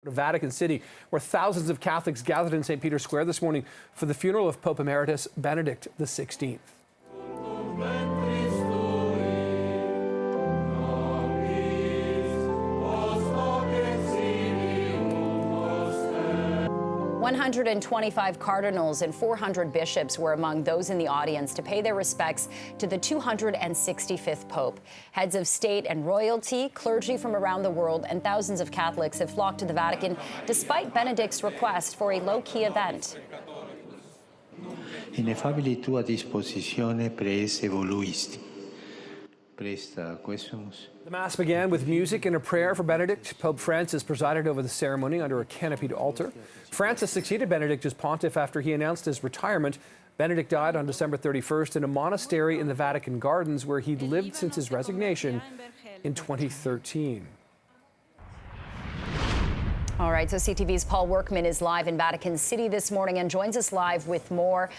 Vatican City, where thousands of Catholics gathered in St. Peter's Square this morning for the funeral of Pope Emeritus Benedict XVI. 125 cardinals and 400 bishops were among those in the audience to pay their respects to the 265th Pope. Heads of state and royalty, clergy from around the world, and thousands of Catholics have flocked to the Vatican despite Benedict's request for a low-key event. Ineffabili tua disposizione praese voluisti. Presta quesumus. The Mass began with music and a prayer for Benedict. Pope Francis presided over the ceremony under a canopied altar. Francis succeeded Benedict as pontiff after he announced his retirement. Benedict died on December 31st in a monastery in the Vatican Gardens, where he'd lived since his resignation in 2013. All right, so CTV's Paul Workman is live in Vatican City this morning and joins us live with more.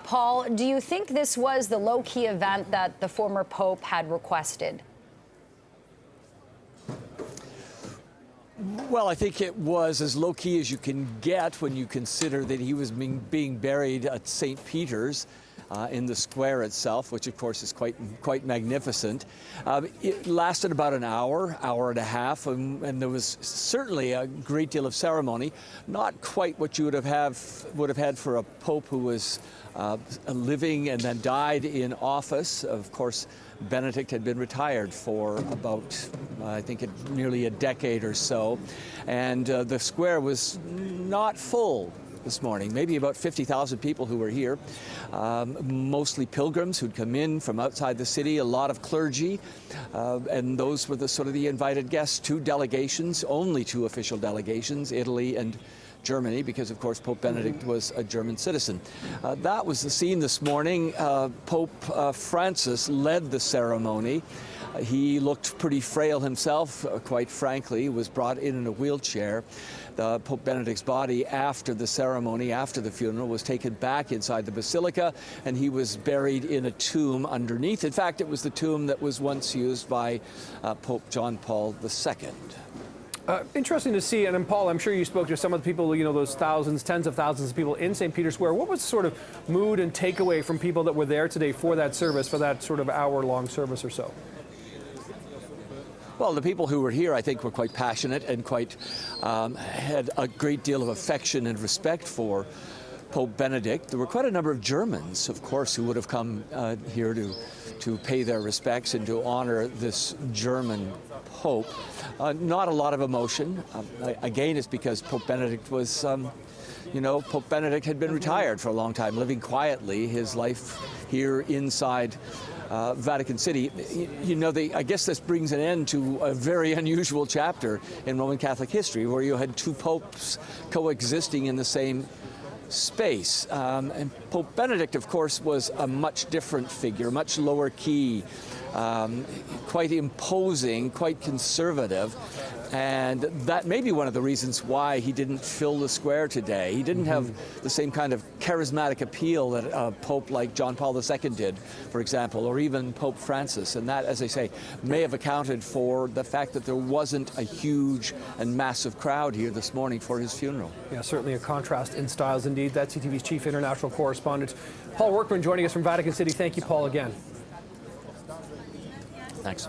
Paul, do you think this was the low-key event that the former Pope had requested? Well, I think it was as low-key as you can get when you consider that he was being buried at St. Peter's in the square itself, which of course is quite magnificent. It lasted about an hour and a half, and there was certainly a great deal of ceremony. Not quite what you would have had for a pope who was living and then died in office. Of course, Benedict had been retired for about, I think, nearly a decade or so, and the square was not full this morning. Maybe about 50,000 people who were here, mostly pilgrims who'd come in from outside the city, a lot of clergy, and those were the sort of the invited guests. Two delegations, only two official delegations, Italy and Germany, because of course Pope Benedict was a German citizen. That was the scene this morning. Pope Francis led the ceremony. He looked pretty frail himself, quite frankly. He was brought in a wheelchair. Pope Benedict's body, after the ceremony, after the funeral, was taken back inside the basilica, and he was buried in a tomb underneath. In fact, it was the tomb that was once used by Pope John Paul II. Interesting to see, and Paul, I'm sure you spoke to some of the people, you know, those thousands, tens of thousands of people in St. Peter's Square. What was the sort of mood and takeaway from people that were there today for that service, for that sort of hour-long service or so? Well, the people who were here, I think, were quite passionate and quite had a great deal of affection and respect for Pope Benedict. There were quite a number of Germans, of course, who would have come here to pay their respects and to honor this German Pope. Not a lot of emotion. Again, it's because Pope Benedict was, Pope Benedict had been retired for a long time, living quietly his life here inside Vatican City. I guess this brings an end to a very unusual chapter in Roman Catholic history, where you had two popes coexisting in the same space. And Pope Benedict, of course, was a much different figure, much lower key, quite imposing, quite conservative. And that may be one of the reasons why he didn't fill the square today. He didn't have the same kind of charismatic appeal that a pope like John Paul II did, for example, or even Pope Francis. And that, as I say, may have accounted for the fact that there wasn't a huge and massive crowd here this morning for his funeral. Yeah, certainly a contrast in styles indeed. That's CTV's chief international correspondent, Paul Workman, joining us from Vatican City. Thank you, Paul, again. Thanks.